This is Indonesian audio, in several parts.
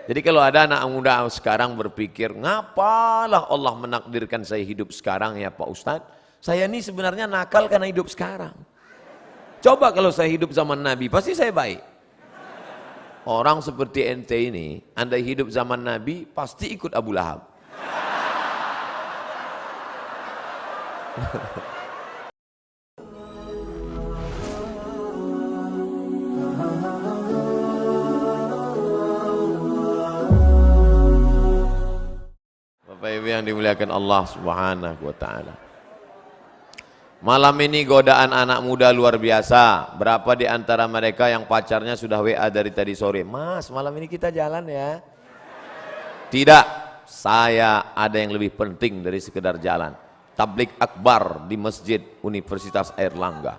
Jadi kalau ada anak muda sekarang berpikir, ngapalah Allah menakdirkan saya hidup sekarang ya Pak Ustadz? Saya ini sebenarnya nakal karena hidup sekarang. Coba kalau saya hidup zaman Nabi, pasti saya baik. Orang seperti ente ini, andai hidup zaman Nabi, pasti ikut Abu Lahab. Bapak Ibu yang dimuliakan Allah Subhanahu wa taala. Malam ini godaan anak muda luar biasa. Berapa di antara mereka yang pacarnya sudah WA dari tadi sore? Mas, malam ini kita jalan ya? Tidak, saya ada yang lebih penting dari sekedar jalan. Tablik akbar di Masjid Universitas Airlangga.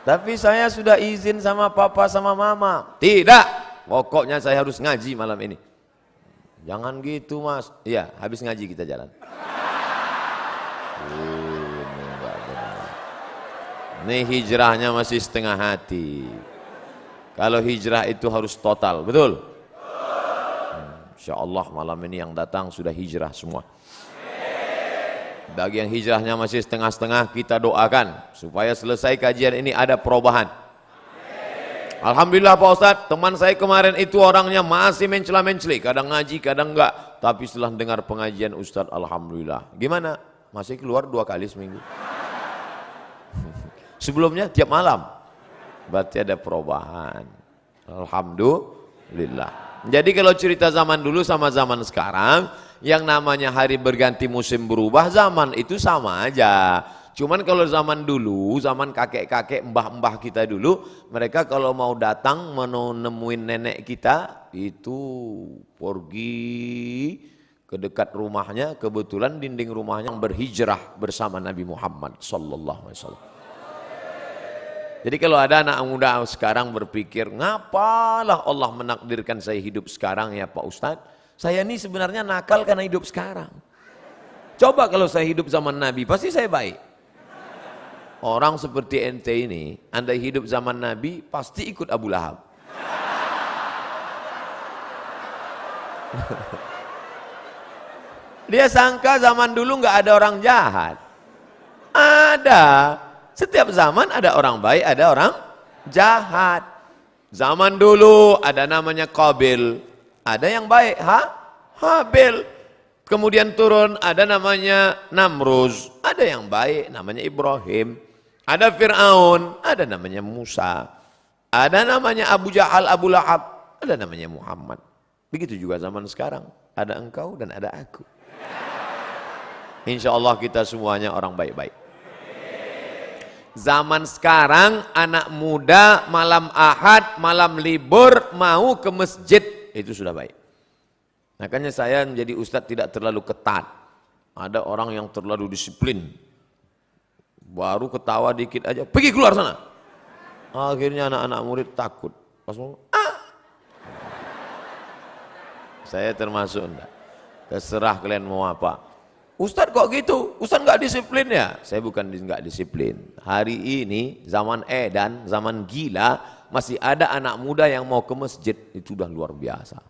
Tapi saya sudah izin sama papa sama mama. Tidak, pokoknya saya harus ngaji malam ini. Jangan gitu mas. Iya, habis ngaji kita jalan. Ini enggak benar. Ini hijrahnya masih setengah hati. Kalau hijrah itu harus total, betul? Insya Allah malam ini yang datang sudah hijrah semua. Bagi yang hijrahnya masih setengah-setengah, kita doakan supaya selesai kajian ini ada perubahan. Alhamdulillah Pak Ustadz, teman saya kemarin itu orangnya masih mencela-menceli, kadang ngaji, kadang enggak. Tapi setelah dengar pengajian Ustadz, Alhamdulillah. Gimana? Masih keluar 2 kali seminggu. Sebelumnya tiap malam. Berarti ada perubahan. Alhamdulillah. Jadi kalau cerita zaman dulu sama zaman sekarang, yang namanya hari berganti musim berubah, zaman itu sama aja. Cuman kalau zaman dulu, zaman kakek-kakek, mbah-mbah kita dulu, mereka kalau mau datang menemuin nenek kita, itu pergi ke dekat rumahnya, kebetulan dinding rumahnya berhijrah bersama Nabi Muhammad sallallahu alaihi wasallam. Jadi kalau ada anak muda sekarang berpikir, ngapalah Allah menakdirkan saya hidup sekarang ya Pak Ustadz? Saya ini sebenarnya nakal karena hidup sekarang. Coba kalau saya hidup zaman Nabi, pasti saya baik. Orang seperti ente ini, andai hidup zaman Nabi, pasti ikut Abu Lahab. Dia sangka zaman dulu nggak ada orang jahat. Ada. Setiap zaman ada orang baik, ada orang jahat. Zaman dulu ada namanya Qabil. Ada yang baik, Habil. Kemudian turun ada namanya Namruz. Ada yang baik namanya Ibrahim. Ada Fir'aun, ada namanya Musa. Ada namanya Abu Jahal, Abu Lahab. Ada namanya Muhammad. Begitu juga zaman sekarang. Ada engkau dan ada aku. Insya Allah kita semuanya orang baik-baik. Zaman sekarang anak muda malam Ahad, malam libur mau ke masjid. Itu sudah baik. Makanya saya menjadi ustadz tidak terlalu ketat. Ada orang yang terlalu disiplin. Baru ketawa dikit aja, pergi keluar sana. Akhirnya anak-anak murid takut. Pas mau, Saya termasuk enggak. Terserah kalian mau apa. Ustadz kok gitu? Ustadz nggak disiplin ya? Saya bukan nggak disiplin. Hari ini zaman edan, zaman gila, masih ada anak muda yang mau ke masjid. Itu udah luar biasa.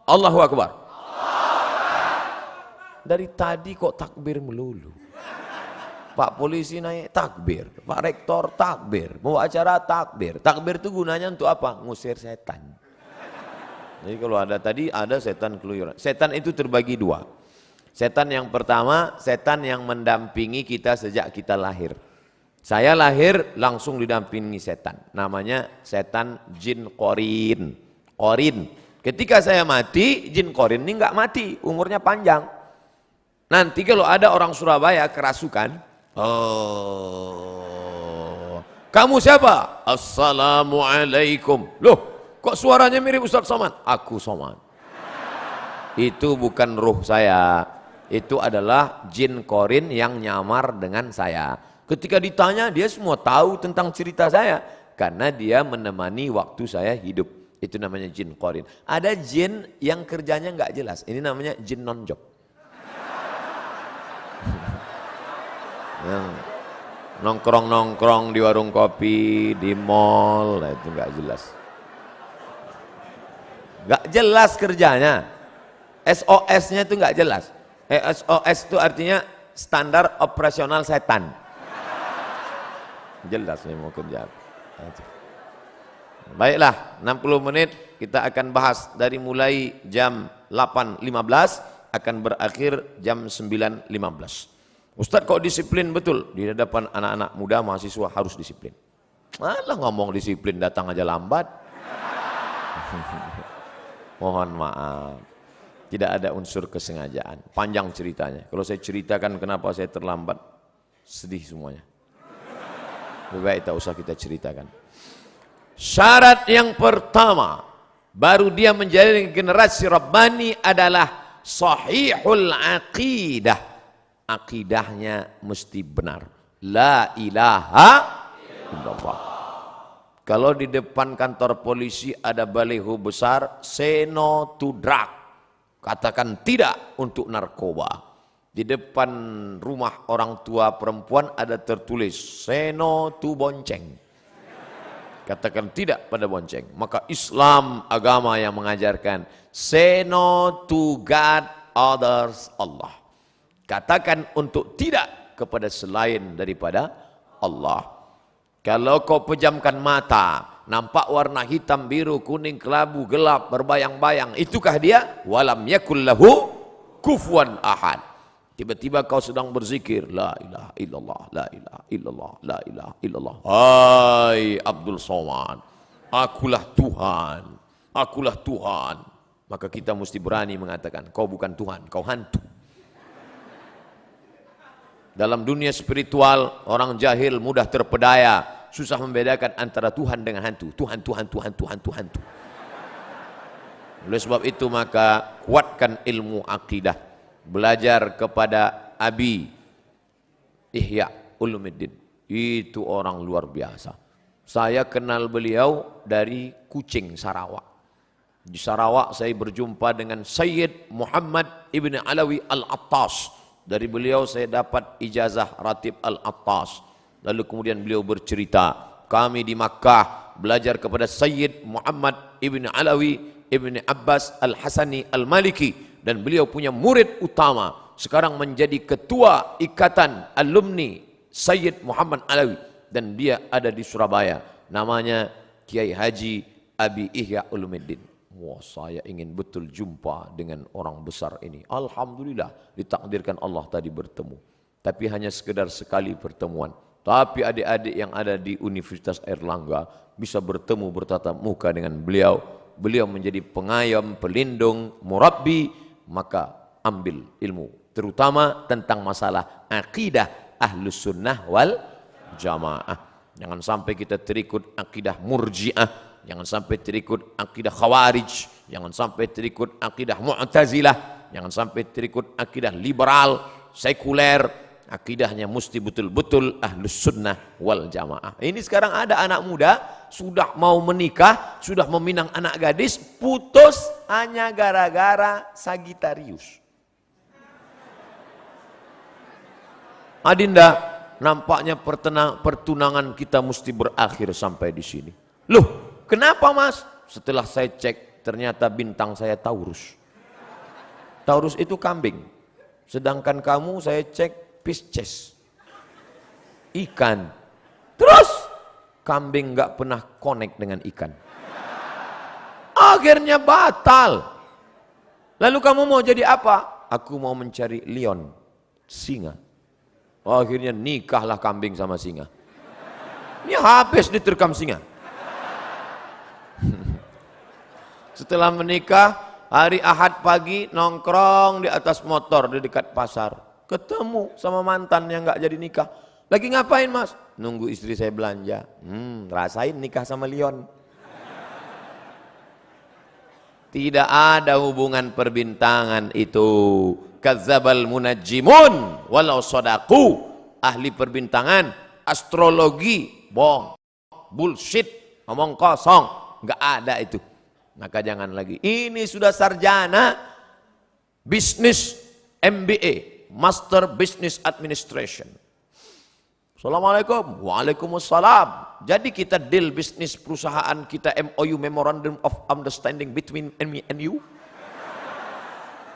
Allahu Akbar. Dari tadi kok takbir melulu. Pak polisi naik takbir, Pak rektor takbir, mau acara takbir. Takbir itu gunanya untuk apa? Ngusir setan. Jadi kalau ada tadi ada setan keluyuran. Setan itu terbagi 2. Setan yang pertama, setan yang mendampingi kita sejak kita lahir. Saya lahir langsung didampingi setan. Namanya setan jin korin. Korin. Ketika saya mati, jin korin ini nggak mati, umurnya panjang. Nanti kalau ada orang Surabaya kerasukan, kamu siapa? Assalamualaikum. Loh, kok suaranya mirip Ustadz Somad? Aku Somad. Itu bukan ruh saya. Itu adalah jin korin yang nyamar dengan saya. Ketika ditanya dia semua tahu tentang cerita saya. Karena dia menemani waktu saya hidup. Itu namanya jin korin. Ada jin yang kerjanya nggak jelas. Ini namanya jin non-job. Nongkrong-nongkrong di warung kopi, di mall, nah itu nggak jelas. Nggak jelas kerjanya. SOS-nya itu nggak jelas. SOS itu artinya standar operasional setan. Jelas nih mau kerja. Baiklah, 60 menit kita akan bahas dari mulai jam 8.15 akan berakhir jam 9.15. Ustadz kok disiplin betul? Di hadapan anak-anak muda mahasiswa harus disiplin. Malah ngomong disiplin datang aja lambat. Mohon maaf. Tidak ada unsur kesengajaan. Panjang ceritanya. Kalau saya ceritakan kenapa saya terlambat, sedih semuanya. Lebih baik tak usah kita ceritakan. Syarat yang pertama, baru dia menjadi generasi Rabbani adalah sahihul aqidah. Akidahnya mesti benar. La ilaha illallah. Kalau di depan kantor polisi ada baliho besar, say no to drug. Katakan tidak untuk narkoba. Di depan rumah orang tua perempuan ada tertulis say no to bonceng. Katakan tidak pada bonceng. Maka Islam agama yang mengajarkan say no to God, others, Allah. Katakan untuk tidak kepada selain daripada Allah. Kalau kau pejamkan mata, nampak warna hitam, biru, kuning, kelabu, gelap, berbayang-bayang, itukah dia? Walam yakul lahu kufuwan ahad. Tiba-tiba kau sedang berzikir, la ilaha illallah, la ilaha illallah, la ilaha illallah. Hai Abdul Somad, akulah Tuhan, akulah Tuhan. Maka kita mesti berani mengatakan, kau bukan Tuhan, kau hantu. Dalam dunia spiritual, orang jahil mudah terpedaya, susah membedakan antara Tuhan dengan hantu. Tuhan, Tuhan, Tuhan, Tuhan, Tuhan. Oleh sebab itu maka kuatkan ilmu akidah. Belajar kepada Abi Ihya Ulumuddin. Itu orang luar biasa. Saya kenal beliau dari Kucing, Sarawak. Di Sarawak saya berjumpa dengan Sayyid Muhammad Ibn Alawi Al-Attas. Dari beliau saya dapat ijazah Ratib Al-Attas. Lalu kemudian beliau bercerita, kami di Makkah belajar kepada Sayyid Muhammad Ibn Alawi Ibn Abbas Al-Hasani Al-Maliki. Dan beliau punya murid utama. Sekarang menjadi ketua ikatan alumni Sayyid Muhammad Alawi. Dan dia ada di Surabaya. Namanya Kiai Haji Abi Ihya Ulumuddin. Wah, saya ingin betul jumpa dengan orang besar ini. Alhamdulillah ditakdirkan Allah tadi bertemu. Tapi hanya sekedar sekali pertemuan. Tapi adik-adik yang ada di Universitas Airlangga bisa bertemu bertatap muka dengan beliau. Beliau menjadi pengayom, pelindung, murabbi. Maka ambil ilmu. Terutama tentang masalah akidah Ahlus Sunnah wal Jamaah. Jangan sampai kita terikut akidah Murji'ah. Jangan sampai terikut akidah Khawarij, jangan sampai terikut akidah Mu'tazilah, jangan sampai terikut akidah liberal, sekuler. Akidahnya mesti betul-betul Ahlus Sunnah wal Jamaah. Ini sekarang ada anak muda sudah mau menikah, sudah meminang anak gadis, putus hanya gara-gara Sagittarius. Adinda, nampaknya pertunangan kita mesti berakhir sampai di sini. Loh, kenapa mas? Setelah saya cek, ternyata bintang saya Taurus. Taurus itu kambing. Sedangkan kamu saya cek Pisces. Ikan. Terus, kambing nggak pernah connect dengan ikan. Akhirnya batal. Lalu kamu mau jadi apa? Aku mau mencari lion, singa. Akhirnya nikahlah kambing sama singa. Ini habis diterkam singa. Setelah menikah, hari Ahad pagi nongkrong di atas motor di dekat pasar. Ketemu sama mantan yang nggak jadi nikah. Lagi ngapain mas? Nunggu istri saya belanja. Rasain nikah sama Leon. Tidak ada hubungan perbintangan itu. Kadzabal munajjimun walau sadaku. Ahli perbintangan, astrologi, bohong, bullshit, ngomong kosong. Nggak ada itu. Maka jangan lagi. Ini sudah sarjana bisnis MBA, Master Business Administration. Assalamualaikum. Waalaikumsalam. Jadi kita deal bisnis perusahaan kita, MOU, Memorandum of Understanding between me and you.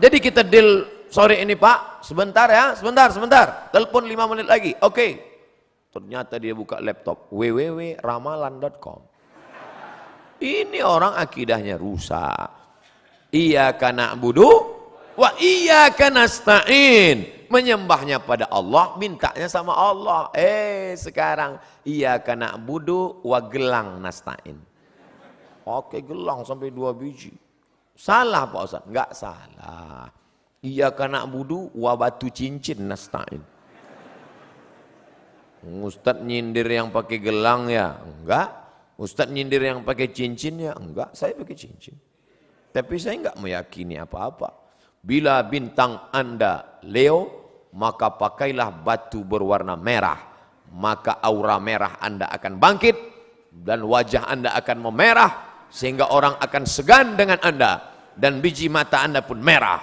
Jadi kita deal sore ini Pak, sebentar ya, sebentar. Telepon 5 menit lagi. Oke. Ternyata dia buka laptop www.ramalan.com. Ini orang akidahnya rusak. Iyyaka na'budu wa iyyaka nasta'in. Menyembahnya pada Allah, mintanya sama Allah. Sekarang iyyaka na'budu wa gelang nasta'in. Oke, gelang sampai 2 biji. Salah Pak Ustaz? Enggak salah. Iyyaka na'budu wa batu cincin nasta'in. Ustaz nyindir yang pakai gelang ya? Enggak. Ustaz nyindir yang pakai cincin ya? Enggak, saya pakai cincin. Tapi saya enggak meyakini apa-apa. Bila bintang Anda Leo, maka pakailah batu berwarna merah. Maka aura merah Anda akan bangkit dan wajah Anda akan memerah sehingga orang akan segan dengan Anda dan biji mata Anda pun merah.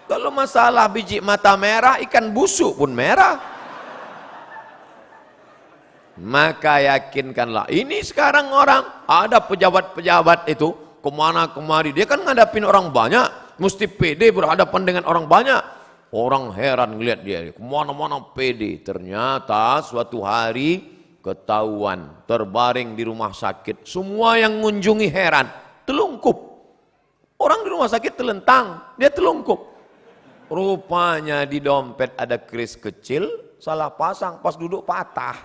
Kalau masalah biji mata merah, ikan busuk pun merah. Maka yakinkanlah, ini sekarang orang, ada pejabat-pejabat itu, kemana-kemari, dia kan ngadapin orang banyak, mesti pede berhadapan dengan orang banyak. Orang heran ngeliat dia, kemana-mana pede. Ternyata suatu hari ketahuan, terbaring di rumah sakit. Semua yang mengunjungi heran, telungkup. Orang di rumah sakit telentang, dia telungkup. Rupanya di dompet ada keris kecil, salah pasang, pas duduk patah.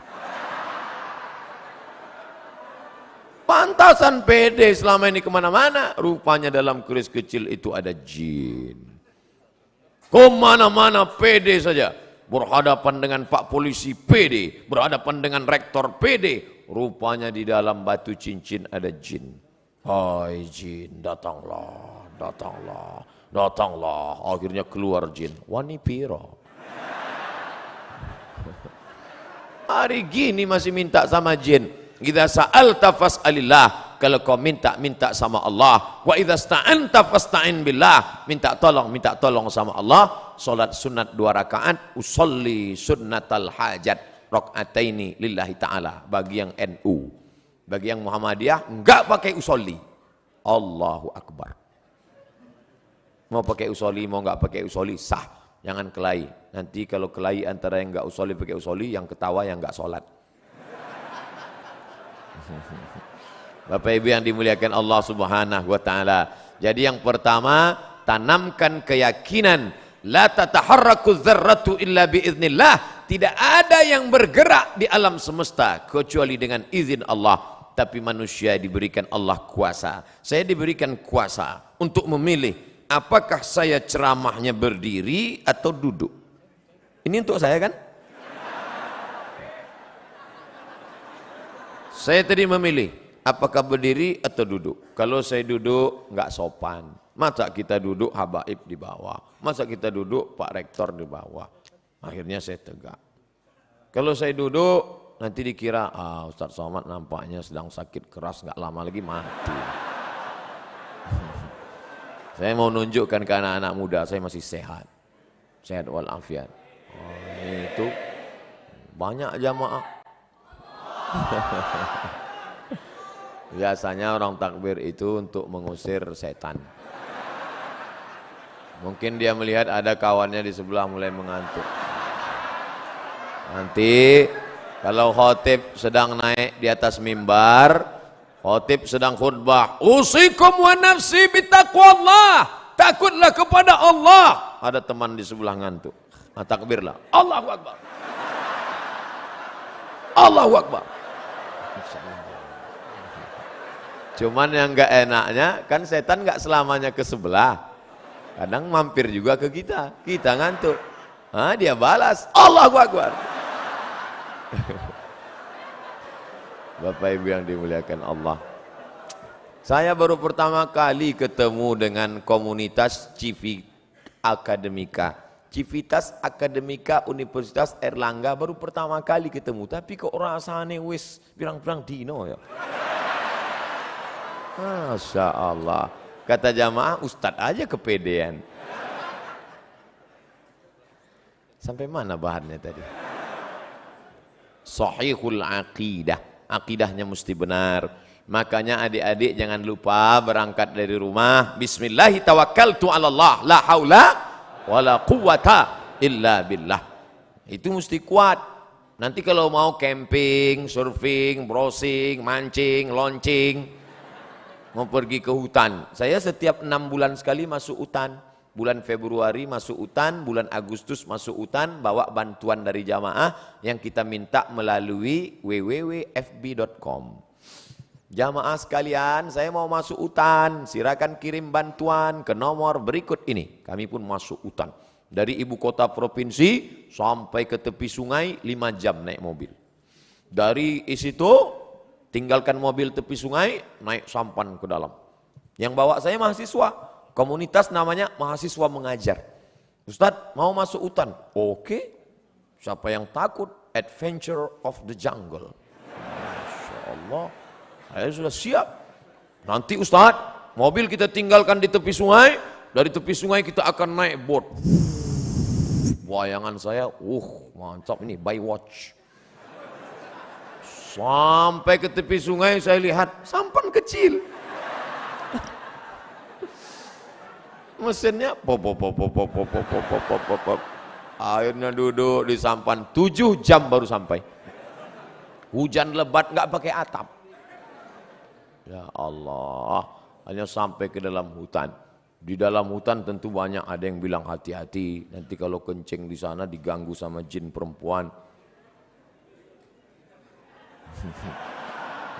Pantasan pede selama ini kemana-mana. Rupanya dalam keris kecil itu ada jin. Kemana-mana pede saja. Berhadapan dengan Pak Polisi pede. Berhadapan dengan Rektor pede. Rupanya di dalam batu cincin ada jin. Hai jin, datanglah, datanglah, datanglah. Akhirnya keluar jin. Wani piro. Hari gini masih minta sama jin. Idza sa'alta fas'alillah, kalau kau minta sama Allah. Wa idza sta'anta fasta'in billah, minta tolong sama Allah. Salat sunat 2 rakaat, usolli sunnatal hajat rakaataini lillahi ta'ala. Bagi yang NU, bagi yang Muhammadiyah enggak pakai usolli. Allahu akbar. Mau pakai usolli mau enggak pakai usolli sah. Jangan kelahi. Nanti kalau kelahi antara yang enggak usolli pakai usolli, yang ketawa yang enggak salat. Bapak Ibu yang dimuliakan Allah Subhanahu wa taala. Jadi yang pertama, tanamkan keyakinan la tataharraku dzarratu illa biiznillah. Tidak ada yang bergerak di alam semesta kecuali dengan izin Allah. Tapi manusia diberikan Allah kuasa. Saya diberikan kuasa untuk memilih apakah saya ceramahnya berdiri atau duduk. Ini untuk saya kan? Saya tadi memilih apakah berdiri atau duduk. Kalau saya duduk nggak sopan. Masa kita duduk habaib di bawah. Masa kita duduk Pak Rektor di bawah. Akhirnya saya tegak. Kalau saya duduk nanti dikira Ustadz Somad nampaknya sedang sakit keras, nggak lama lagi mati. Saya mau nunjukkan ke anak-anak muda saya masih sehat. Sehat walafiat. Itu banyak jamaah. Biasanya orang takbir itu untuk mengusir setan. Mungkin dia melihat ada kawannya di sebelah mulai mengantuk. Nanti kalau khotib sedang naik di atas mimbar, khotib sedang khutbah, usikum wa nafsi bitaqwallah, takutlah kepada Allah. Ada teman di sebelah ngantuk. Nah, takbirlah. Allahu Akbar. Allahu Akbar. Cuman yang enggak enaknya kan setan enggak selamanya ke sebelah. Kadang mampir juga ke kita. Kita ngantuk. Dia balas Allahu Akbar. Bapak Ibu yang dimuliakan Allah. Saya baru pertama kali ketemu dengan komunitas Civitas Akademika Universitas Erlangga, baru pertama kali ketemu. Tapi kok rasanya wis pirang-pirang dino ya. Masya Allah. Kata jamaah, Ustadz aja kepedean. Sampai mana bahannya tadi? sahihul aqidah. Akidahnya mesti benar. Makanya adik-adik jangan lupa berangkat dari rumah, bismillahi tawakkaltu 'alallah, la haula wala quwata illa billah. Itu mesti kuat. Nanti kalau mau camping, surfing, browsing, mancing, launching, mau pergi ke hutan. Saya setiap 6 bulan sekali masuk hutan. Bulan Februari masuk hutan, bulan Agustus masuk hutan, bawa bantuan dari jamaah yang kita minta melalui www.fb.com. Jamaah sekalian, saya mau masuk hutan, silakan kirim bantuan ke nomor berikut ini. Kami pun masuk hutan. Dari ibu kota provinsi sampai ke tepi sungai 5 jam naik mobil. Dari situ tinggalkan mobil tepi sungai, naik sampan ke dalam. Yang bawa saya mahasiswa. Komunitas namanya mahasiswa mengajar. Ustadz mau masuk hutan? Oke. Siapa yang takut? Adventure of the jungle. Masya Allah. Saya sudah siap. Nanti Ustadz, mobil kita tinggalkan di tepi sungai. Dari tepi sungai kita akan naik boat. Bayangan saya, mantap ini, by watch. Sampai ke tepi sungai saya lihat sampan kecil. Mesinnya pop. Akhirnya duduk di sampan 7 jam baru sampai. Hujan lebat nggak pakai atap. Ya Allah, hanya sampai ke dalam hutan. Di dalam hutan tentu banyak ada yang bilang hati-hati, nanti kalau kencing di sana diganggu sama jin perempuan.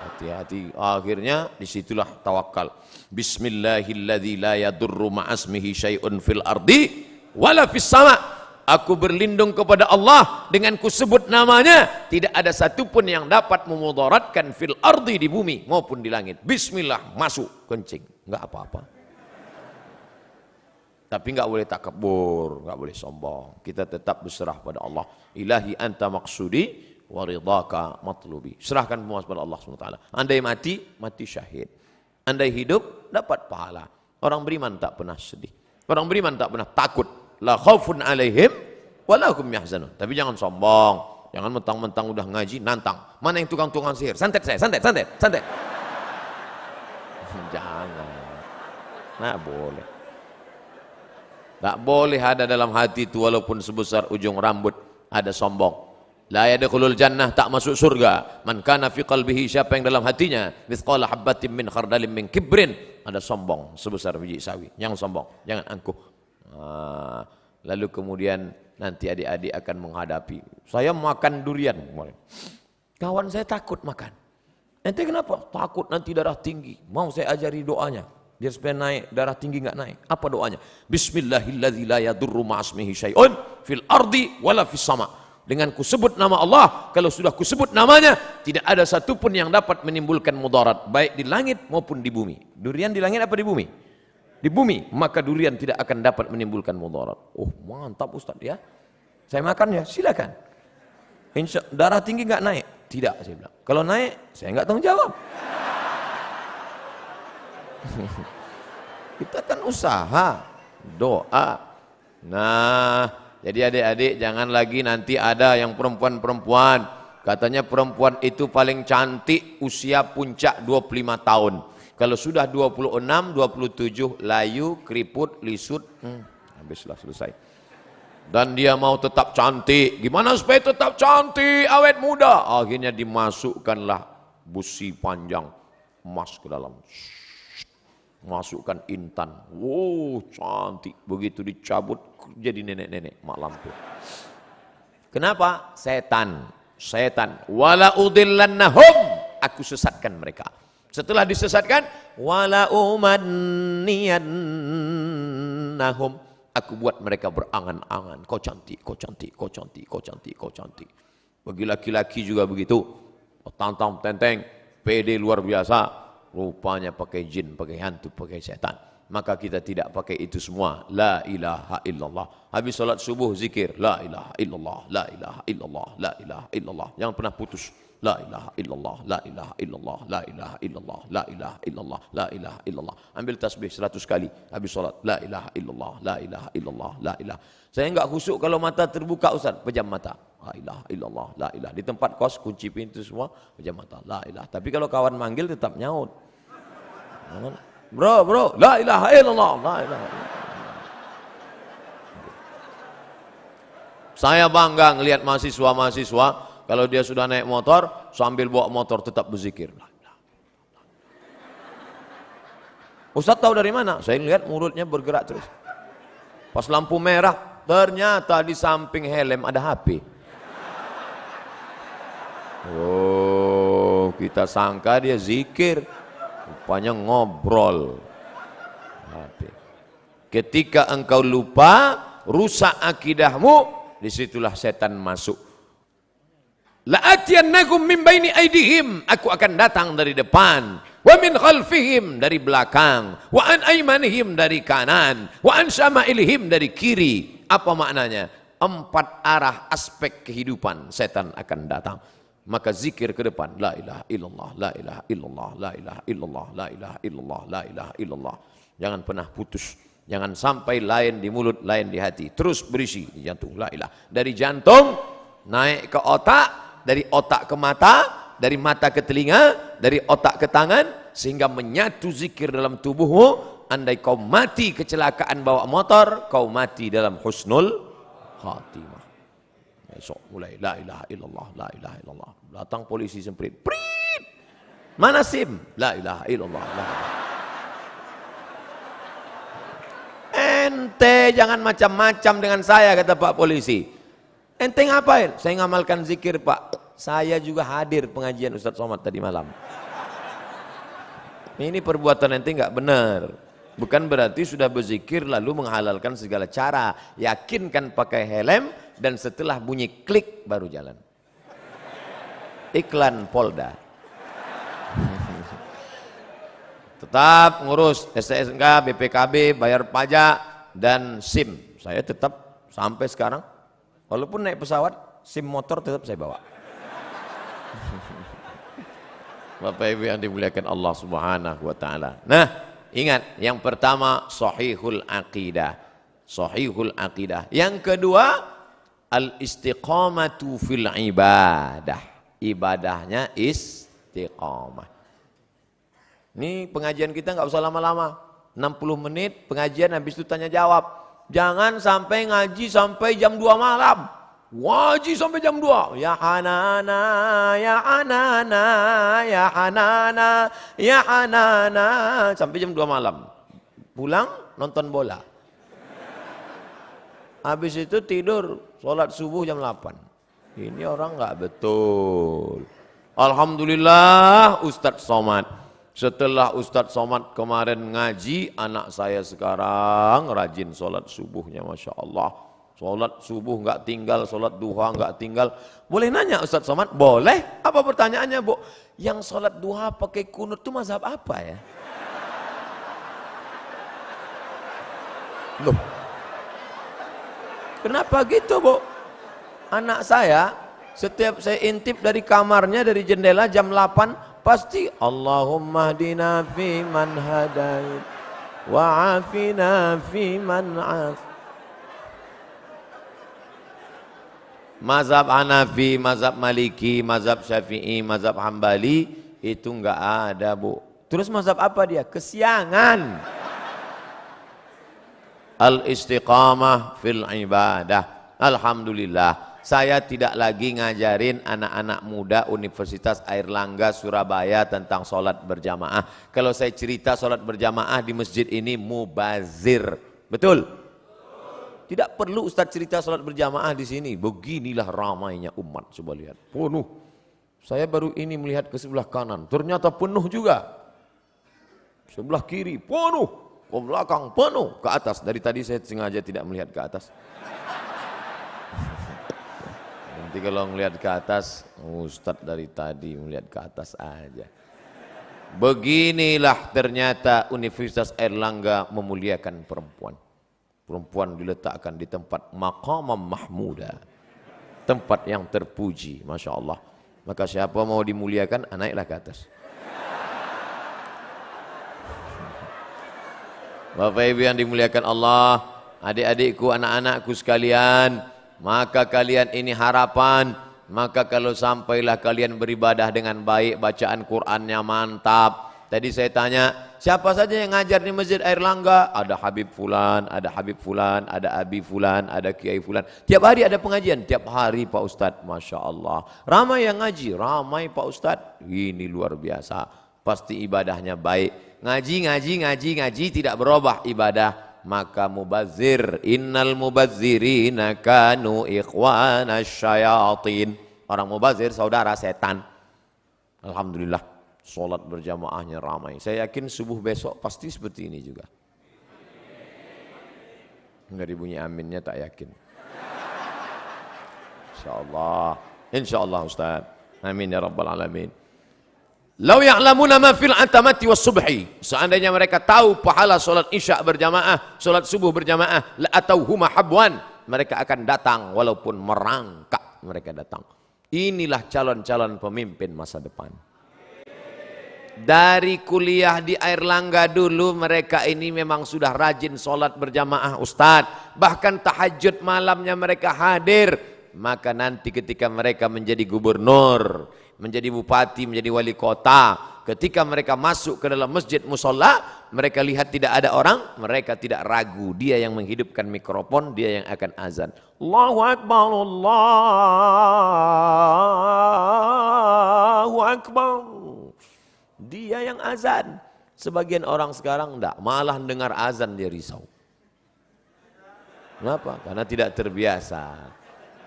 Hati-hati. Akhirnya disitulah tawakal. Bismillahilladzi la yadurru ma'asmihi syai'un fil ardi wala fis sama. Aku berlindung kepada Allah dengan kusebut namanya, tidak ada satupun yang dapat memudaratkan fil ardi, di bumi maupun di langit. Bismillah, masuk kencing, enggak apa-apa. Tapi enggak boleh takabur, enggak boleh sombong. Kita tetap berserah pada Allah. Ilahi anta maksudi wa ridhaka matlubi. Serahkan semua kepada Allah SWT. Andai mati, mati syahid. Andai hidup, dapat pahala. Orang beriman tak pernah sedih. Orang beriman tak pernah takut. La khaufun alaihim wa lahum yahzanun. Tapi jangan sombong. Jangan mentang-mentang udah ngaji, nantang. Mana yang tukang-tukang sihir? Santet saya, santet. Jangan. Nah boleh. Tak boleh ada dalam hati itu walaupun sebesar ujung rambut ada sombong. La yadkhulul jannah, tak masuk surga. Man kana fi qalbihi, siapa yang dalam hatinya mithqala habbatin min khardalin min kibrin, ada sombong sebesar biji sawi. Yang sombong, jangan angkuh. Lalu kemudian nanti adik-adik akan menghadapi. Saya makan durian kemarin. Kawan saya takut makan. Ente kenapa? Takut nanti darah tinggi. Mau saya ajari doanya. Biar supaya naik, darah tinggi enggak naik. Apa doanya? Bismillahilladzi la yadurru ma'asmihi syai'un fil ardi wala fis sama. Dengan kusebut nama Allah, kalau sudah kusebut namanya, tidak ada satupun yang dapat menimbulkan mudarat, baik di langit maupun di bumi. Durian di langit apa di bumi? Di bumi, maka durian tidak akan dapat menimbulkan mudarat. Oh mantap Ustaz ya. Saya makan ya, silakan. Darah tinggi nggak naik? Tidak, saya bilang. Kalau naik, saya nggak tanggung jawab. Kita kan usaha, doa. Nah, jadi adik-adik jangan lagi nanti ada yang perempuan-perempuan. Katanya perempuan itu paling cantik usia puncak 25 tahun. Kalau sudah 26, 27 layu, keriput, lisut, habislah selesai. Dan dia mau tetap cantik. Gimana supaya tetap cantik, awet muda? Akhirnya dimasukkanlah busi panjang emas ke dalam. Masukkan intan. Wow, cantik. Begitu dicabut jadi nenek-nenek mak lampir. Kenapa? Setan. Wala udillannahum, aku sesatkan mereka. Setelah disesatkan, wala umanniyannahum, aku buat mereka berangan-angan. Kau cantik, kau cantik, kau cantik, kau cantik, kau cantik. Bagi laki-laki juga begitu. Tantang tenteng, pede luar biasa. Rupanya pakai jin, pakai hantu, pakai setan. Maka kita tidak pakai itu semua. La ilaha illallah. Habis salat subuh zikir, la ilaha illallah, la ilaha illallah, la ilaha illallah. Jangan pernah putus. La ilaha illallah, la ilaha illallah, la ilaha illallah, la ilaha illallah, la ilaha illallah. Ambil tasbih 100 kali habis salat. La ilaha illallah, la ilaha illallah, la ilaha. Saya enggak khusyuk kalau mata terbuka Ustaz, pejam mata. La ilaha illallah, la ilaha. Di tempat kos kunci pintu semua, pejam mata. La ilaha. Tapi kalau kawan manggil tetap nyaut. Bro, la ilaha illallah, la ilaha illallah. Saya bangga ngelihat mahasiswa-mahasiswa kalau dia sudah naik motor, sambil bawa motor tetap berzikir. Ustaz tahu dari mana? Saya lihat mulutnya bergerak terus. Pas lampu merah, ternyata di samping helm ada HP. Oh, kita sangka dia zikir, rupanya ngobrol. HP. Ketika engkau lupa, rusak akidahmu, disitulah setan masuk. La'atiyannakum min baini aidihim, aku akan datang dari depan, wa min khalfihim, dari belakang, wa an aymanihim, dari kanan, wa an syama'ilihim, dari kiri. Apa maknanya? 4 arah aspek kehidupan setan akan datang. Maka zikir ke depan, la ilaha illallah, la ilaha illallah, la ilaha illallah, la ilaha illallah, la ilaha illallah. Jangan pernah putus. Jangan sampai lain di mulut, lain di hati. Terus berisi di jantung, la ilaha. Dari jantung naik ke otak, dari otak ke mata, dari mata ke telinga, dari otak ke tangan, sehingga menyatu zikir dalam tubuhmu. Andai kau mati kecelakaan bawa motor, kau mati dalam husnul khatimah. Besok mulai la ilaha illallah, la ilaha illallah. Datang polisi semprit, prit, mana SIM? La ilaha illallah, la ilaha. Ente jangan macam-macam dengan saya, kata Pak Polisi. Ente ngapain? Saya ngamalkan zikir Pak. Saya juga hadir pengajian Ustadz Somad tadi malam. Ini perbuatan ente nggak benar. Bukan berarti sudah berzikir lalu menghalalkan segala cara. Yakinkan pakai helm dan setelah bunyi klik baru jalan. Iklan Polda. Tetap ngurus STNK, BPKB, bayar pajak dan SIM. Saya tetap sampai sekarang. Walaupun naik pesawat, SIM motor tetap saya bawa. Bapak Ibu yang dimuliakan Allah Subhanahu wa taala. Nah, ingat, yang pertama sahihul aqidah. Sahihul aqidah. Yang kedua, al-istiqamatu fil ibadah. Ibadahnya istiqamah. Ini pengajian kita nggak usah lama-lama. 60 menit pengajian, habis itu tanya jawab. Jangan sampai ngaji sampai jam 2 malam. Ngaji sampai jam 2. Ya Hanana, ya Hanana, ya Hanana, ya Hanana. Sampai jam 2 malam. Pulang nonton bola. Habis itu tidur, sholat subuh jam 8. Ini orang nggak betul. Alhamdulillah Ustadz Somad. Setelah Ustadz Somad kemarin ngaji, anak saya sekarang rajin sholat subuhnya, Masya Allah. Sholat subuh nggak tinggal, sholat duha nggak tinggal. Boleh nanya Ustadz Somad? Boleh. Apa pertanyaannya, Bu? Yang sholat duha pakai kunut itu mazhab apa ya? Loh, kenapa gitu, Bu? Anak saya, setiap saya intip dari kamarnya, dari jendela jam 8, pasti Allahumma hdina fi man hadait wa afina fi man af. Mazhab Hanafi, mazhab Maliki, mazhab Syafi'i, mazhab Hambali itu enggak ada, Bu. Terus mazhab apa dia? Kesiangan. Al-istiqamah fil ibadah. Alhamdulillah. Saya tidak lagi ngajarin anak-anak muda Universitas Airlangga Surabaya tentang sholat berjamaah. Kalau saya cerita sholat berjamaah di masjid ini mubazir. Betul? Tidak perlu Ustaz cerita sholat berjamaah di sini. Beginilah ramainya umat. Coba lihat. Penuh. Saya baru ini melihat ke sebelah kanan. Ternyata penuh juga. Sebelah kiri penuh. Ke belakang penuh. Ke atas. Dari tadi saya sengaja tidak melihat ke atas. Nanti kalau melihat ke atas, Ustadz dari tadi melihat ke atas aja. Beginilah ternyata Universitas Airlangga memuliakan perempuan. Perempuan diletakkan di tempat maqamam mahmuda. Tempat yang terpuji, Masya Allah. Maka siapa mau dimuliakan, naiklah ke atas. Bapak Ibu yang dimuliakan Allah, adik-adikku, anak-anakku sekalian, maka kalian ini harapan. Maka kalau sampailah kalian beribadah dengan baik, bacaan Qur'annya mantap. Tadi saya tanya, siapa saja yang ngajar di Masjid Air Langga? Ada Habib Fulan, ada Habib Fulan, ada Abi Fulan, ada Kiai Fulan. Tiap hari ada pengajian, tiap hari Pak Ustadz, Masya Allah. Ramai yang ngaji, ramai Pak Ustadz. Ini luar biasa, pasti ibadahnya baik. Ngaji, tidak berubah ibadah. Maka mubazir, innal mubazzirina kanu ikhwana syayatin. Orang mubazir saudara setan. Alhamdulillah, sholat berjamaahnya ramai. Saya yakin subuh besok pasti seperti ini juga. Enggak dibunyi aminnya, tak yakin. Insyaallah Ustaz. Amin ya rabbal alamin. Lau ya'lamuna ma fil atamati was subhi. Seandainya mereka tahu pahala solat isya berjamaah, solat subuh berjamaah, la atauhuma habwan, mereka akan datang walaupun merangkak, mereka datang. Inilah calon-calon pemimpin masa depan. Dari kuliah di Air Langga dulu mereka ini memang sudah rajin solat berjamaah Ustadz. Bahkan tahajud malamnya mereka hadir. Maka nanti ketika mereka menjadi gubernur, menjadi bupati, menjadi wali kota, ketika mereka masuk ke dalam masjid musola, mereka lihat tidak ada orang, mereka tidak ragu, dia yang menghidupkan mikrofon, dia yang akan azan. Allahu Akbar, Allahu Akbar. Dia yang azan. Sebagian orang sekarang enggak, malah dengar azan dia risau. Kenapa? Karena tidak terbiasa.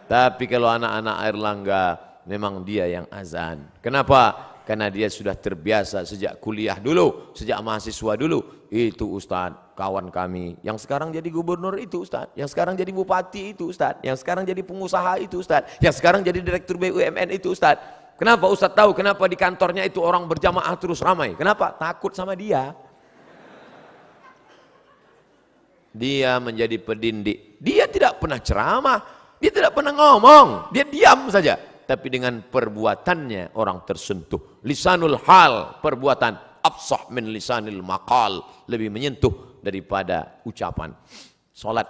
Tapi kalau anak-anak Air Langga, memang dia yang azan. Kenapa? Karena dia sudah terbiasa sejak kuliah dulu, sejak mahasiswa dulu. Itu Ustadz, kawan kami. Yang sekarang jadi gubernur itu Ustadz. Yang sekarang jadi bupati itu Ustadz. Yang sekarang jadi pengusaha itu Ustadz. Yang sekarang jadi direktur BUMN itu Ustadz. Kenapa Ustadz tahu? Kenapa di kantornya itu orang berjamaah terus ramai? Kenapa? Takut sama dia. Dia menjadi pendindik. Dia tidak pernah ceramah. Dia tidak pernah ngomong, dia diam saja. Tapi dengan perbuatannya orang tersentuh. Lisanul hal, perbuatan. Afsah min lisanil maqal. Lebih menyentuh daripada ucapan. Salat,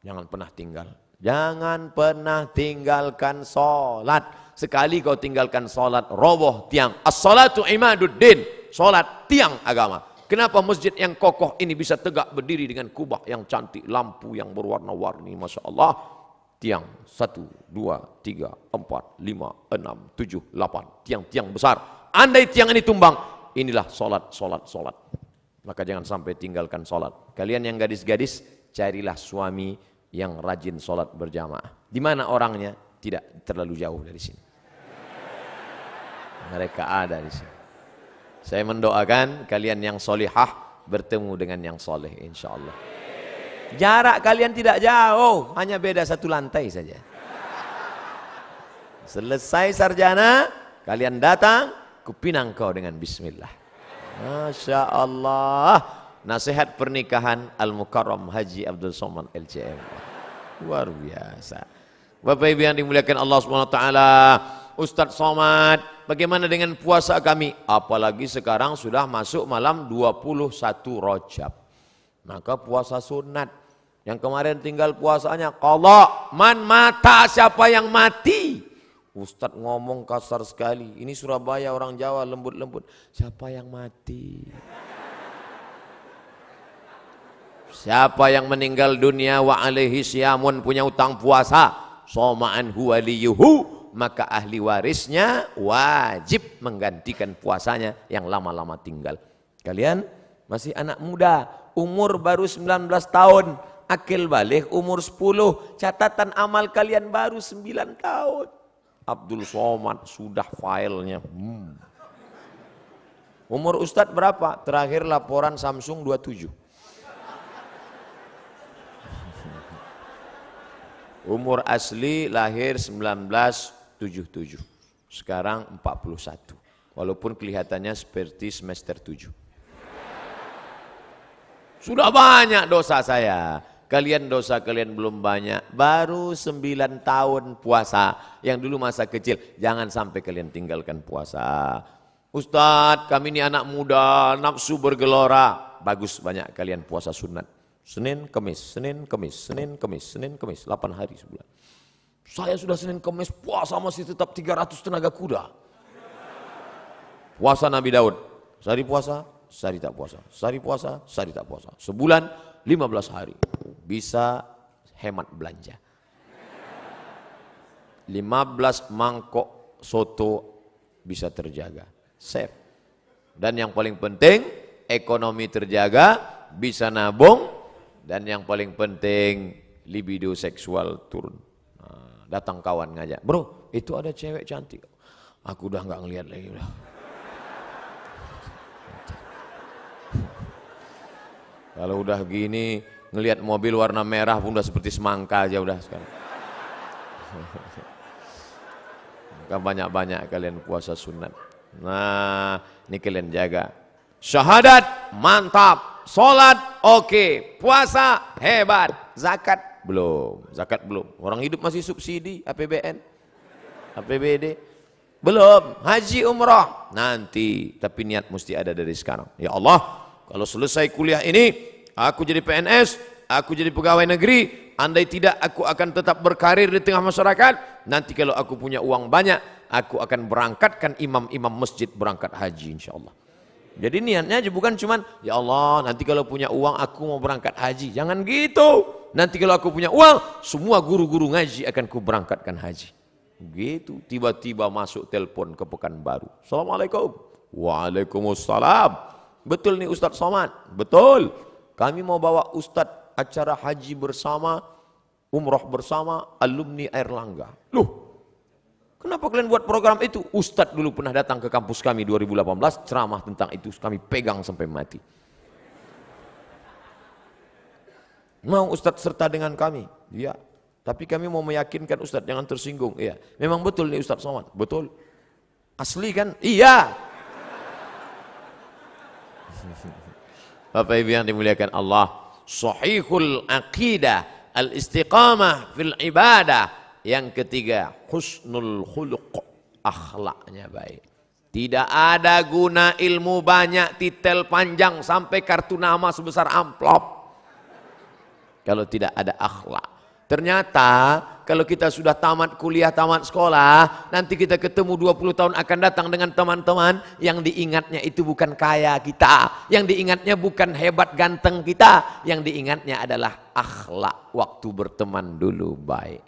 jangan pernah tinggal. Jangan pernah tinggalkan salat. Sekali kau tinggalkan salat, roboh tiang. As-salatu imaduddin. Salat tiang agama. Kenapa masjid yang kokoh ini bisa tegak berdiri dengan kubah yang cantik, lampu yang berwarna-warni, Masya Allah. Tiang 1, 2, 3, 4, 5, 6, 7, 8. Tiang-tiang besar. Andai tiang ini tumbang, inilah solat. Maka jangan sampai tinggalkan solat. Kalian yang gadis-gadis, carilah suami yang rajin solat berjamaah. Di mana orangnya? Tidak terlalu jauh dari sini. Mereka ada di sini. Saya mendoakan kalian yang solihah bertemu dengan yang soleh, insya Allah. Jarak kalian tidak jauh, hanya beda 1 lantai saja. Selesai sarjana, kalian datang, kupinang kau dengan bismillah. Masya Allah. Nasihat pernikahan Al-Mukarram Haji Abdul Somad LCM. Luar biasa. Bapak Ibu yang dimuliakan Allah SWT, Ustadz Somad, bagaimana dengan puasa kami? Apalagi sekarang sudah masuk malam 21 Rajab. Maka puasa sunat. Yang kemarin tinggal puasanya qadha. Man mata, siapa yang mati? Ustadz ngomong kasar sekali. Ini Surabaya, orang Jawa lembut-lembut. Siapa yang mati? Siapa yang meninggal dunia wa alaihi syamun, punya utang puasa, soma'an huwa liyuhu, maka ahli warisnya wajib menggantikan puasanya yang lama-lama tinggal. Kalian masih anak muda, umur baru 19 tahun, akil balik umur 10, catatan amal kalian baru 9 tahun. Abdul Somad sudah filenya. Umur Ustadz berapa? Terakhir laporan Samsung 27. Umur asli lahir 1977. Sekarang 41. Walaupun kelihatannya seperti semester 7. Sudah banyak dosa saya. Kalian dosa kalian belum banyak, baru 9 tahun puasa. Yang dulu masa kecil, jangan sampai kalian tinggalkan puasa. Ustadz, kami ini anak muda, nafsu bergelora. Bagus, banyak kalian puasa sunat. Senin, Kemis, Senin, Kemis, Senin, Kemis, Senin, Kemis, 8 hari sebulan. Saya sudah Senin, Kemis, puasa masih tetap 300 tenaga kuda. Puasa Nabi Daud, sehari puasa, sehari tak puasa, sehari puasa, sehari tak puasa. Sebulan 15 hari, bisa hemat belanja. 15 mangkok soto bisa terjaga, save. Dan yang paling penting, ekonomi terjaga, bisa nabung, dan yang paling penting, libido seksual turun. Nah, datang kawan ngajak, bro, itu ada cewek cantik. Aku udah nggak ngelihat lagi udah. Kalau udah gini, ngelihat mobil warna merah pun udah seperti semangka aja udah sekarang. Maka banyak-banyak kalian puasa sunat. Nah, ini kalian jaga. Syahadat, mantap. Sholat, oke. Puasa, hebat. Zakat, belum. Zakat belum. Orang hidup masih subsidi, APBN, APBD. Belum. Haji, umrah, nanti. Tapi niat mesti ada dari sekarang. Ya Allah, kalau selesai kuliah ini, aku jadi PNS, aku jadi pegawai negeri, andai tidak aku akan tetap berkarir di tengah masyarakat, nanti kalau aku punya uang banyak, aku akan berangkatkan imam-imam masjid berangkat haji insyaAllah. Jadi niatnya aja bukan cuman, ya Allah nanti kalau punya uang aku mau berangkat haji, jangan gitu. Nanti kalau aku punya uang, semua guru-guru ngaji akan ku berangkatkan haji. Gitu, tiba-tiba masuk telepon ke Pekanbaru. Assalamualaikum. Waalaikumsalam. Betul nih Ustadz Somad? Betul. Kami mau bawa Ustadz acara haji bersama, umroh bersama, alumni Airlangga. Loh, kenapa kalian buat program itu? Ustadz dulu pernah datang ke kampus kami 2018, ceramah tentang itu, kami pegang sampai mati. Mau Ustadz serta dengan kami? Iya. Tapi kami mau meyakinkan Ustadz, jangan tersinggung. Iya. Memang betul nih Ustadz Somad? Betul. Asli kan? Iya. Bapak Ibu yang dimuliakan Allah, sahihul aqidah, al-istiqamah fil ibadah. Yang ketiga, husnul khuluq, akhlaknya baik. Tidak ada guna ilmu banyak, titel panjang sampai kartu nama sebesar amplop kalau tidak ada akhlak. Ternyata kalau kita sudah tamat kuliah, tamat sekolah, nanti kita ketemu 20 tahun akan datang dengan teman-teman yang diingatnya itu bukan kaya kita, yang diingatnya bukan hebat ganteng kita, yang diingatnya adalah akhlak waktu berteman dulu baik.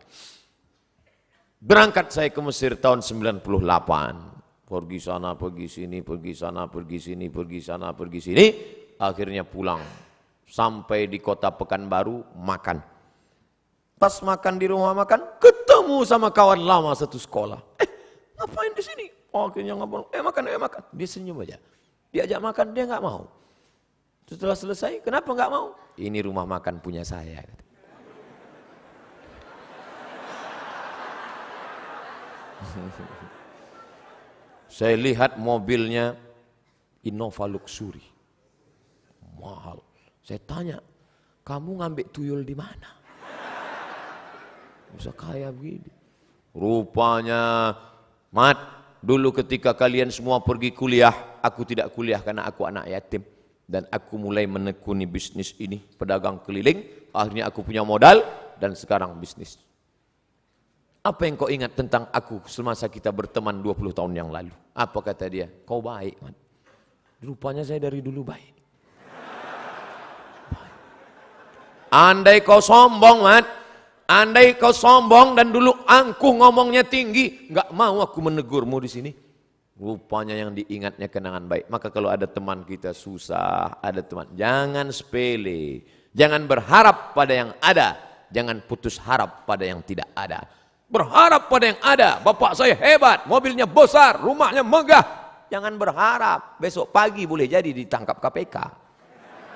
Berangkat saya ke Mesir tahun 98, pergi sana, pergi sini, pergi sana, pergi sini, pergi sana, pergi sini, akhirnya pulang. Sampai di kota Pekanbaru, makan. Pas makan di rumah makan, ketemu sama kawan lama satu sekolah. Ngapain di sini? Oh, akhirnya ngomong, makan, makan. Dia senyum aja. Diajak makan, dia nggak mau. Setelah selesai, kenapa nggak mau? Ini rumah makan punya saya. Saya lihat mobilnya Innova Luxury. Mahal. Saya tanya, kamu ngambil tuyul di mana? Bisa kaya begini. Rupanya, Mat, dulu ketika kalian semua pergi kuliah, aku tidak kuliah karena aku anak yatim. Dan aku mulai menekuni bisnis ini, pedagang keliling. Akhirnya aku punya modal dan sekarang bisnis. Apa yang kau ingat tentang aku semasa kita berteman 20 tahun yang lalu? Apa kata dia? Kau baik, Mat. Rupanya saya dari dulu baik. Andai kau sombong, Mat. Andai kau sombong dan dulu angkuh ngomongnya tinggi, nggak mau aku menegurmu di sini. Rupanya yang diingatnya kenangan baik. Maka kalau ada teman kita susah, ada teman, jangan sepele, jangan berharap pada yang ada, jangan putus harap pada yang tidak ada. Berharap pada yang ada. Bapak saya hebat, mobilnya besar, rumahnya megah. Jangan berharap besok pagi boleh jadi ditangkap KPK,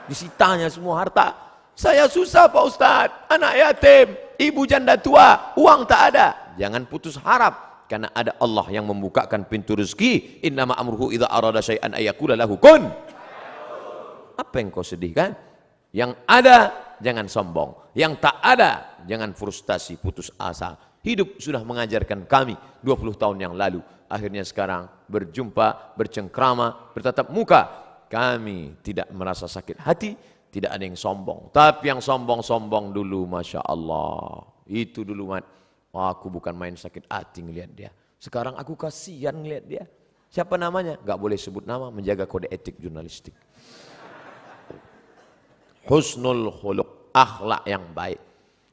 disitanya semua harta. Saya susah Pak Ustadz, anak yatim, ibu janda tua, uang tak ada. Jangan putus harap, karena ada Allah yang membukakan pintu rezeki. Innama amruhu idza arada syai'an ayyaqula lahu kun. Apa yang kau sedihkan? Yang ada jangan sombong. Yang tak ada, jangan frustasi, putus asa. Hidup sudah mengajarkan kami 20 tahun yang lalu. Akhirnya sekarang berjumpa, bercengkrama, bertatap muka. Kami tidak merasa sakit hati, tidak ada yang sombong. Tapi yang sombong-sombong dulu, Masya Allah. Itu dulu, aku bukan main sakit hati ngelihat dia. Sekarang aku kasihan ngelihat dia. Siapa namanya? Gak boleh sebut nama, menjaga kode etik jurnalistik. Husnul khuluq, akhlak yang baik.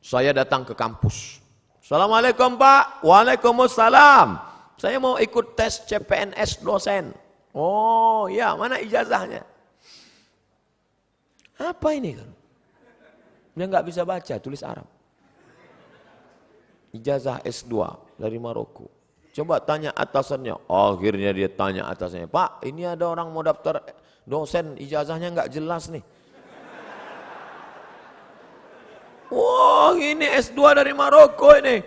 Saya datang ke kampus. Assalamualaikum Pak. Waalaikumsalam. Saya mau ikut tes CPNS dosen. Oh ya, mana ijazahnya? Apa ini kan? Dia nggak bisa baca, tulis Arab. Ijazah S2 dari Maroko. Coba tanya atasannya. Akhirnya dia tanya atasannya, Pak, ini ada orang mau daftar dosen, ijazahnya nggak jelas nih. Wah, ini S2 dari Maroko ini.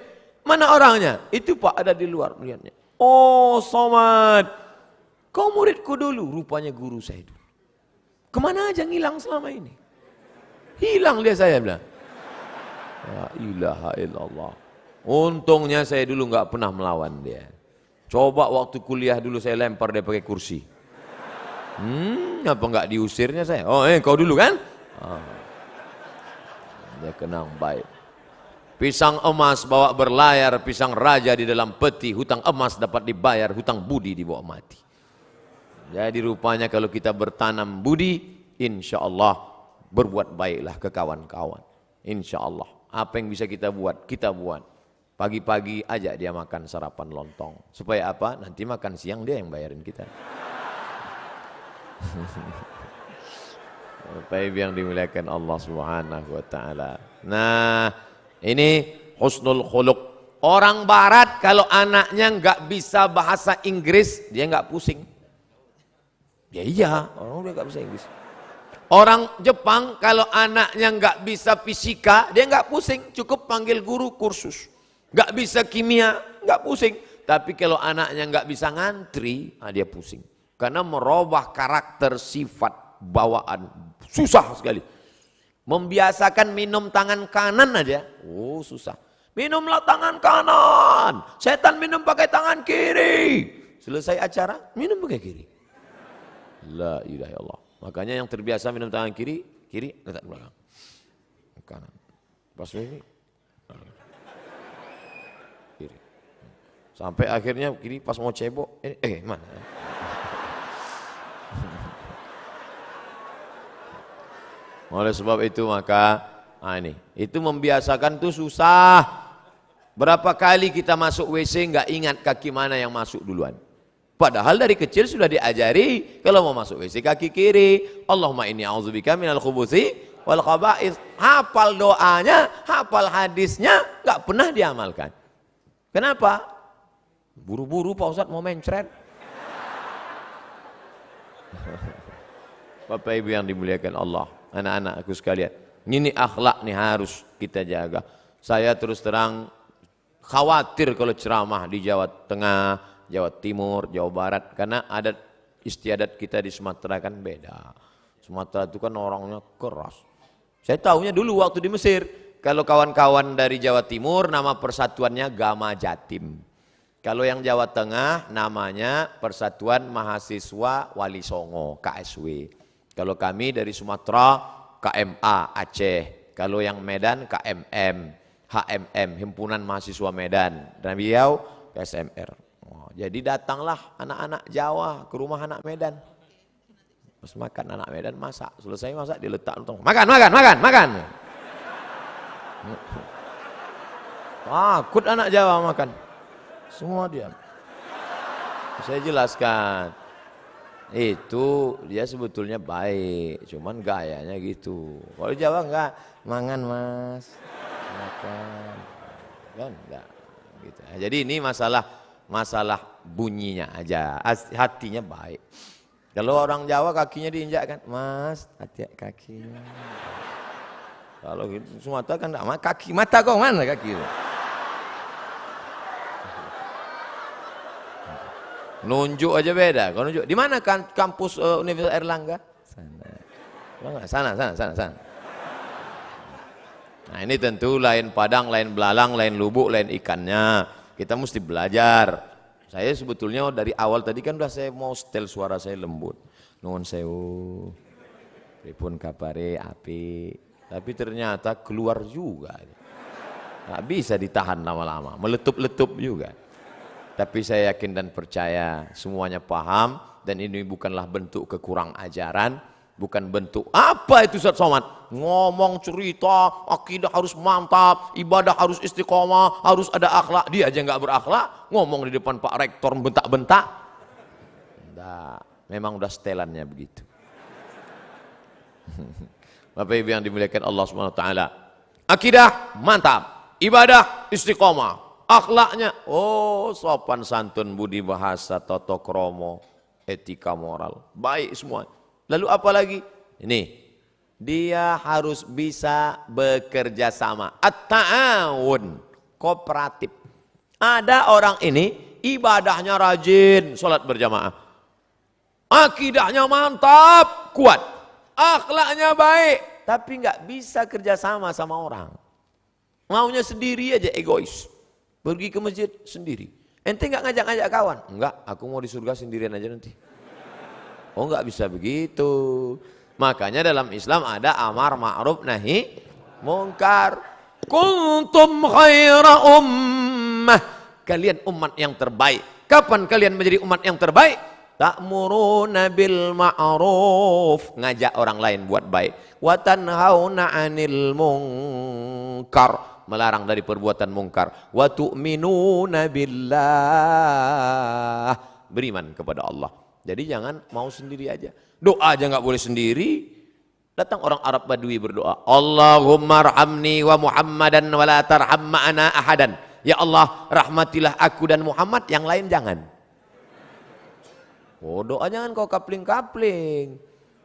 Mana orangnya? Itu Pak, ada di luar melihatnya. Oh, Somad. Kau muridku dulu, rupanya guru saya dulu. Kemana aja ngilang selama ini? Hilang dia, saya bilang. La ilaha illallah. Untungnya saya dulu nggak pernah melawan dia. Coba waktu kuliah dulu saya lempar dia pakai kursi. Apa nggak diusirnya saya? Oh, kau dulu kan? Dia kenang baik. Pisang emas bawa berlayar, pisang raja di dalam peti, hutang emas dapat dibayar, hutang budi dibawa mati. Jadi rupanya kalau kita bertanam budi, insya Allah berbuat baiklah ke kawan-kawan. Insya Allah. Apa yang bisa kita buat, kita buat. Pagi-pagi ajak dia makan sarapan lontong. Supaya apa? Nanti makan siang dia yang bayarin kita. Bapak Ibu yang dimuliakan Allah Subhanahu wa taala. Nah, ini husnul khuluq. Orang barat kalau anaknya nggak bisa bahasa Inggris, dia nggak pusing. Ya iya, orang udah nggak bisa Inggris. Orang Jepang kalau anaknya nggak bisa fisika, dia nggak pusing, cukup panggil guru kursus. Nggak bisa kimia, nggak pusing. Tapi kalau anaknya nggak bisa ngantri, dia pusing. Karena merubah karakter, sifat, bawaan, susah sekali. Membiasakan minum tangan kanan aja, susah. Minumlah tangan kanan, setan minum pakai tangan kiri. Selesai acara, minum pakai kiri. La ilaha illallah. Makanya yang terbiasa minum tangan kiri, letak belakang. Kanan. Pas ini, kiri. Sampai akhirnya kiri pas mau cebok, mana? Oleh sebab itu maka, itu membiasakan tuh susah. Berapa kali kita masuk WC nggak ingat kaki mana yang masuk duluan. Padahal dari kecil sudah diajari kalau mau masuk WC kaki kiri. Allahumma inni a'udzubika minal khubuthi wal khaba'ith. Hafal doanya, hafal hadisnya, nggak pernah diamalkan. Kenapa? Buru-buru Pak Ustadz mau mencret. Bapak Ibu yang dimuliakan Allah, anak-anakku sekalian, ini akhlak nih harus kita jaga. Saya terus terang khawatir kalau ceramah di Jawa Tengah, Jawa Timur, Jawa Barat, karena adat istiadat kita di Sumatera kan beda. Sumatera itu kan orangnya keras. Saya tahunya dulu waktu di Mesir, kalau kawan-kawan dari Jawa Timur nama persatuannya Gama Jatim. Kalau yang Jawa Tengah namanya Persatuan Mahasiswa Wali Songo, KSW. Kalau kami dari Sumatera KMA Aceh. Kalau yang Medan KMM, HMM, Himpunan Mahasiswa Medan. Dan beliau KSMR. Jadi datanglah anak-anak Jawa ke rumah anak Medan. Pas makan anak Medan masak, selesai masak diletak nonton. Makan. Takut anak Jawa makan. Semua diam. Saya jelaskan. Itu dia sebetulnya baik, cuman gayanya gitu. Kalau Jawa enggak, mangan Mas. Makan. Kan enggak gitu. Jadi ini masalah bunyinya aja, hatinya baik. Kalau orang Jawa kakinya diinjak kan, Mas, hati kakinya. Kalau gitu Sumatera kan enggak, kaki mata kok mana kaki itu? Nunjuk aja beda. Kalau nunjuk di mana kan kampus Universitas Airlangga? Sana. Nah ini tentu lain padang, lain belalang, lain lubuk, lain ikannya. Kita mesti belajar. Saya sebetulnya dari awal tadi kan udah saya mau setel suara saya lembut. Nuwun sewu. Pripun kabare api. Tapi ternyata keluar juga. Nggak bisa ditahan lama-lama, meletup-letup juga. Tapi saya yakin dan percaya semuanya paham dan ini bukanlah bentuk kekurang ajaran. Bukan bentuk apa itu Ustaz Somad ngomong cerita akidah harus mantap, ibadah harus istiqomah, harus ada akhlak. Dia aja nggak berakhlak, ngomong di depan Pak Rektor bentak-bentak. Enggak, memang udah setelannya begitu. Bapak Ibu yang dimuliakan Allah Subhanahu wa taala, akidah mantap, ibadah istiqomah, akhlaknya sopan santun, budi bahasa, tata krama, etika moral, baik semua. Lalu apa lagi? Ini, dia harus bisa bekerja sama. At-ta'awun, kooperatif. Ada orang ini ibadahnya rajin, sholat berjamaah. Akidahnya mantap, kuat. Akhlaknya baik, tapi nggak bisa kerja sama sama orang. Maunya sendiri aja, egois. Pergi ke masjid sendiri. Ente nggak ngajak-ngajak kawan? Enggak, aku mau di surga sendirian aja nanti. Oh nggak bisa begitu. Makanya dalam Islam ada amar ma'ruf nahi mungkar. Kuntum khaira ummah. Kalian umat yang terbaik. Kapan kalian menjadi umat yang terbaik? Ta'muruna bil ma'ruf. Ngajak orang lain buat baik. Wa tanhauna 'anil munkar. Melarang dari perbuatan mungkar. Wa tu'minuna billah. Beriman kepada Allah. Jadi jangan mau sendiri aja. Doa aja nggak boleh sendiri. Datang orang Arab Badui berdoa. Allahumma arhamni wa Muhammadan wa la tarham ma'ana ahadan. Ya Allah, rahmatilah aku dan Muhammad, yang lain jangan. Oh, doa jangan kau kapling-kapling.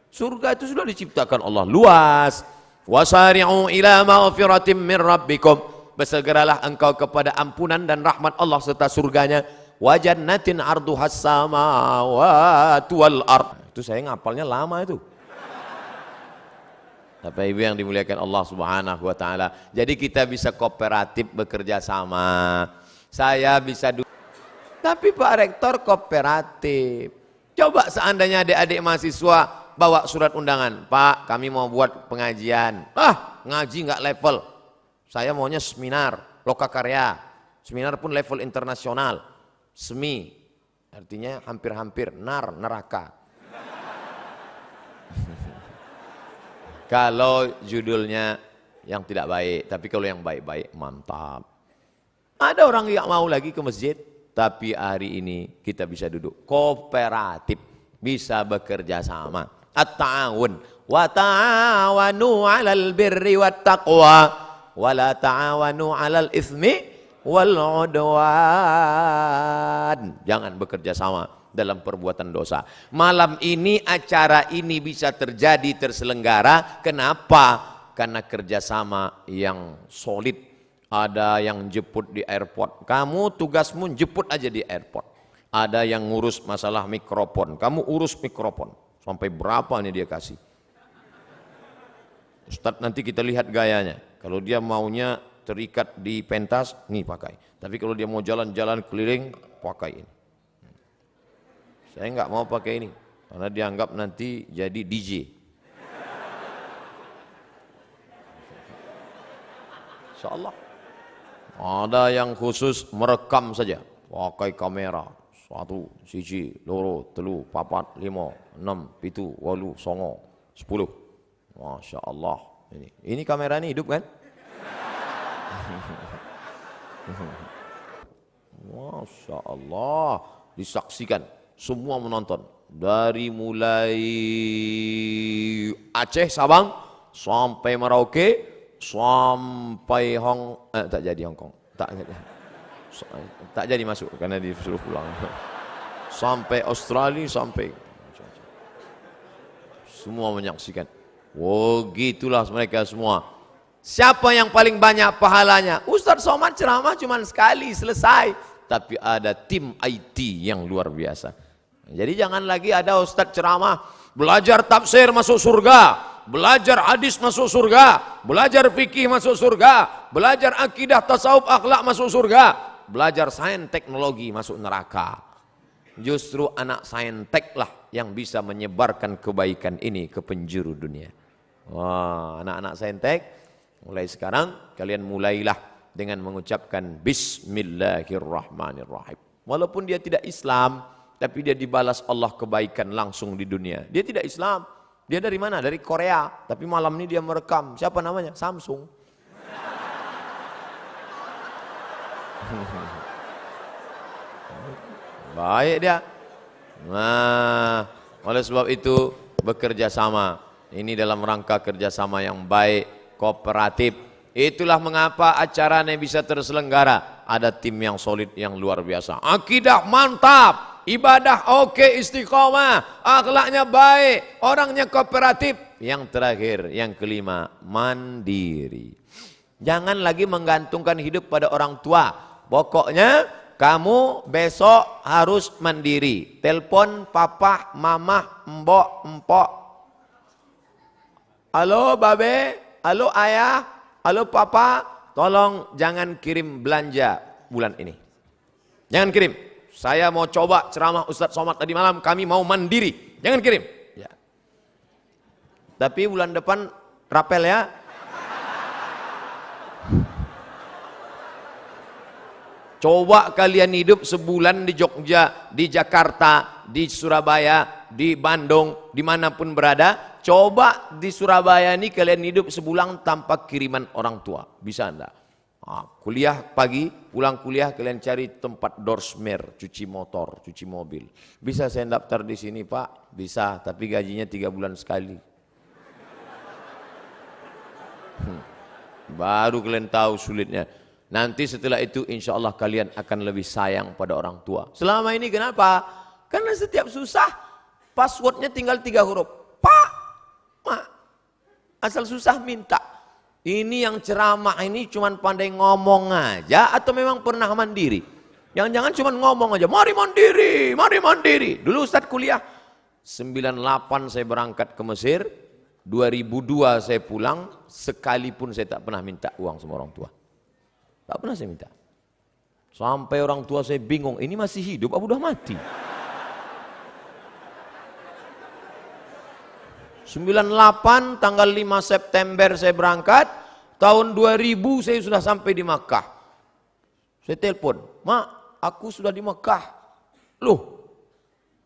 Surga itu sudah diciptakan Allah luas. Wasari'u ila maghfiratin min rabbikum. Bersegeralah engkau kepada ampunan dan rahmat Allah serta surganya. Wa jannatin arduhas samawati wal ard. Itu saya ngapalnya lama itu. Bapak Ibu yang dimuliakan Allah Subhanahu wa taala. Jadi kita bisa kooperatif bekerja sama. Saya bisa tapi Pak Rektor kooperatif. Coba seandainya adik-adik mahasiswa bawa surat undangan, Pak, kami mau buat pengajian. Ngaji nggak level. Saya maunya seminar, lokakarya. Seminar pun level internasional. Semi, artinya hampir-hampir, neraka. Kalau judulnya yang tidak baik, tapi kalau yang baik-baik, mantap. Ada orang yang mau lagi ke masjid, tapi hari ini kita bisa duduk kooperatif, bisa bekerja sama. At-ta'awun, wa ta'awanu 'alal birri wat taqwa, wa la ta'awanu 'alal itsmi wal udwan. Jangan bekerja sama dalam perbuatan dosa. Malam ini acara ini bisa terjadi, terselenggara. Kenapa? Karena kerjasama yang solid. Ada yang jemput di airport. Kamu tugasmu jemput aja di airport. Ada yang ngurus masalah mikrofon. Kamu urus mikrofon. Sampai berapa nih dia kasih? Ustadz nanti kita lihat gayanya. Kalau dia maunya terikat di pentas, nih pakai. Tapi kalau dia mau jalan-jalan keliling, pakai ini. Saya nggak mau pakai ini, karena dianggap nanti jadi DJ. Insyaallah. Ada yang khusus merekam saja, pakai kamera. 1, 1, 2, 3, 4, 5, 6, 7, 8, 9, 10. Masya Allah. Ini kamera ini hidup kan? Masya Allah, disaksikan, semua menonton dari mulai Aceh, Sabang sampai Merauke sampai tak jadi Hong Kong, tak jadi masuk karena disuruh pulang. Sampai Australia, sampai semua menyaksikan. Oh gitulah mereka semua. Siapa yang paling banyak pahalanya? Ustadz Somad ceramah cuma sekali, selesai. Tapi ada tim IT yang luar biasa. Jadi jangan lagi ada ustadz ceramah, belajar tafsir masuk surga. belajar hadis masuk surga, belajar fikih masuk surga, belajar akidah, tasawuf, akhlak masuk surga, belajar sains teknologi masuk neraka. Justru anak saintek lah yang bisa menyebarkan kebaikan ini ke penjuru dunia. Wah, anak-anak saintek, mulai sekarang kalian mulailah dengan mengucapkan Bismillahirrahmanirrahim. Walaupun dia tidak Islam, tapi dia dibalas Allah kebaikan langsung di dunia. Dia tidak Islam, dia dari mana? Dari Korea, tapi malam ini dia merekam. Siapa namanya? Samsung. Baik dia. Nah, oleh sebab itu bekerja sama. Ini dalam rangka kerjasama yang baik, kooperatif. Itulah mengapa acaranya bisa terselenggara. Ada tim yang solid, yang luar biasa. Akidah mantap, ibadah oke, istiqomah, akhlaknya baik, orangnya kooperatif. Yang terakhir, yang kelima, mandiri. Jangan lagi menggantungkan hidup pada orang tua. Pokoknya kamu besok harus mandiri. Telepon papa, mama, mbok, empok. Halo babe, halo ayah, halo papa, tolong jangan kirim belanja bulan ini. Jangan kirim. Saya mau coba ceramah Ustadz Somad tadi malam, kami mau mandiri. Jangan kirim. Ya. Tapi bulan depan rapel ya. Coba kalian hidup sebulan di Jogja, di Jakarta, di Surabaya, di Bandung, dimanapun berada. Coba di Surabaya ini kalian hidup sebulan tanpa kiriman orang tua. Bisa enggak? Kuliah pagi, pulang kuliah kalian cari tempat dorsmer, cuci motor, cuci mobil. Bisa saya daftar di sini Pak? Bisa, tapi gajinya 3 bulan sekali. Baru kalian tahu sulitnya. Nanti setelah itu insya Allah kalian akan lebih sayang pada orang tua. Selama ini kenapa? Karena setiap susah passwordnya tinggal 3 huruf. Pak, Ma, asal susah minta. Ini yang ceramah ini cuman pandai ngomong aja atau memang pernah mandiri? Jangan-jangan cuman ngomong aja, mari mandiri, mari mandiri. Dulu Ustadz kuliah, 98 saya berangkat ke Mesir, 2002 saya pulang, sekalipun saya tak pernah minta uang sama orang tua. Tak pernah saya minta. Sampai orang tua saya bingung, ini masih hidup apa udah mati? 98 tanggal 5 September saya berangkat, tahun 2000 saya sudah sampai di Makkah. Saya telepon, Mak, aku sudah di Makkah. Loh,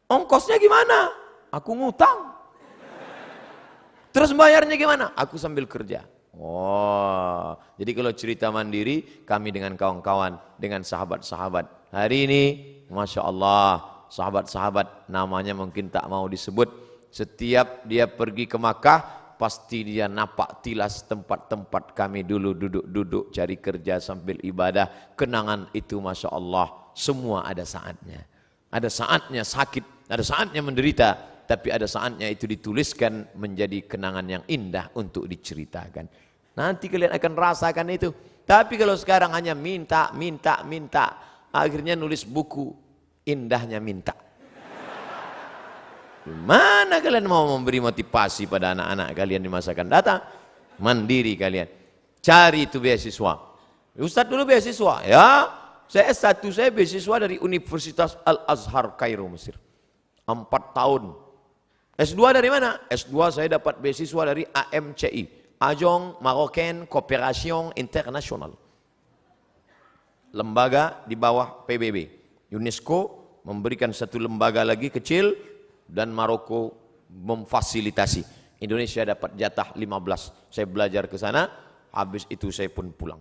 ongkosnya gimana? Aku ngutang. Terus bayarnya gimana? Aku sambil kerja. Oh, jadi kalau cerita mandiri, kami dengan kawan-kawan, dengan sahabat-sahabat. Hari ini, Masya Allah, sahabat-sahabat namanya mungkin tak mau disebut. Setiap dia pergi ke Makkah, pasti dia napak tilas tempat-tempat kami dulu duduk-duduk cari kerja sambil ibadah. Kenangan itu Masya Allah, semua ada saatnya. Ada saatnya sakit, ada saatnya menderita, tapi ada saatnya itu dituliskan menjadi kenangan yang indah untuk diceritakan. Nanti kalian akan rasakan itu. Tapi kalau sekarang hanya minta, akhirnya nulis buku, indahnya minta. Gimana kalian mau memberi motivasi pada anak-anak kalian di masa akan datang? Mandiri kalian. Cari itu beasiswa. Ustadz dulu beasiswa, ya. Saya S1, saya beasiswa dari Universitas Al-Azhar Kairo, Mesir. 4 tahun. S2 dari mana? S2 saya dapat beasiswa dari AMCI. Agence Marocaine Coopération Internationale. Lembaga di bawah PBB. UNESCO memberikan satu lembaga lagi kecil dan Maroko memfasilitasi. Indonesia dapat jatah 15. Saya belajar ke sana, habis itu saya pun pulang.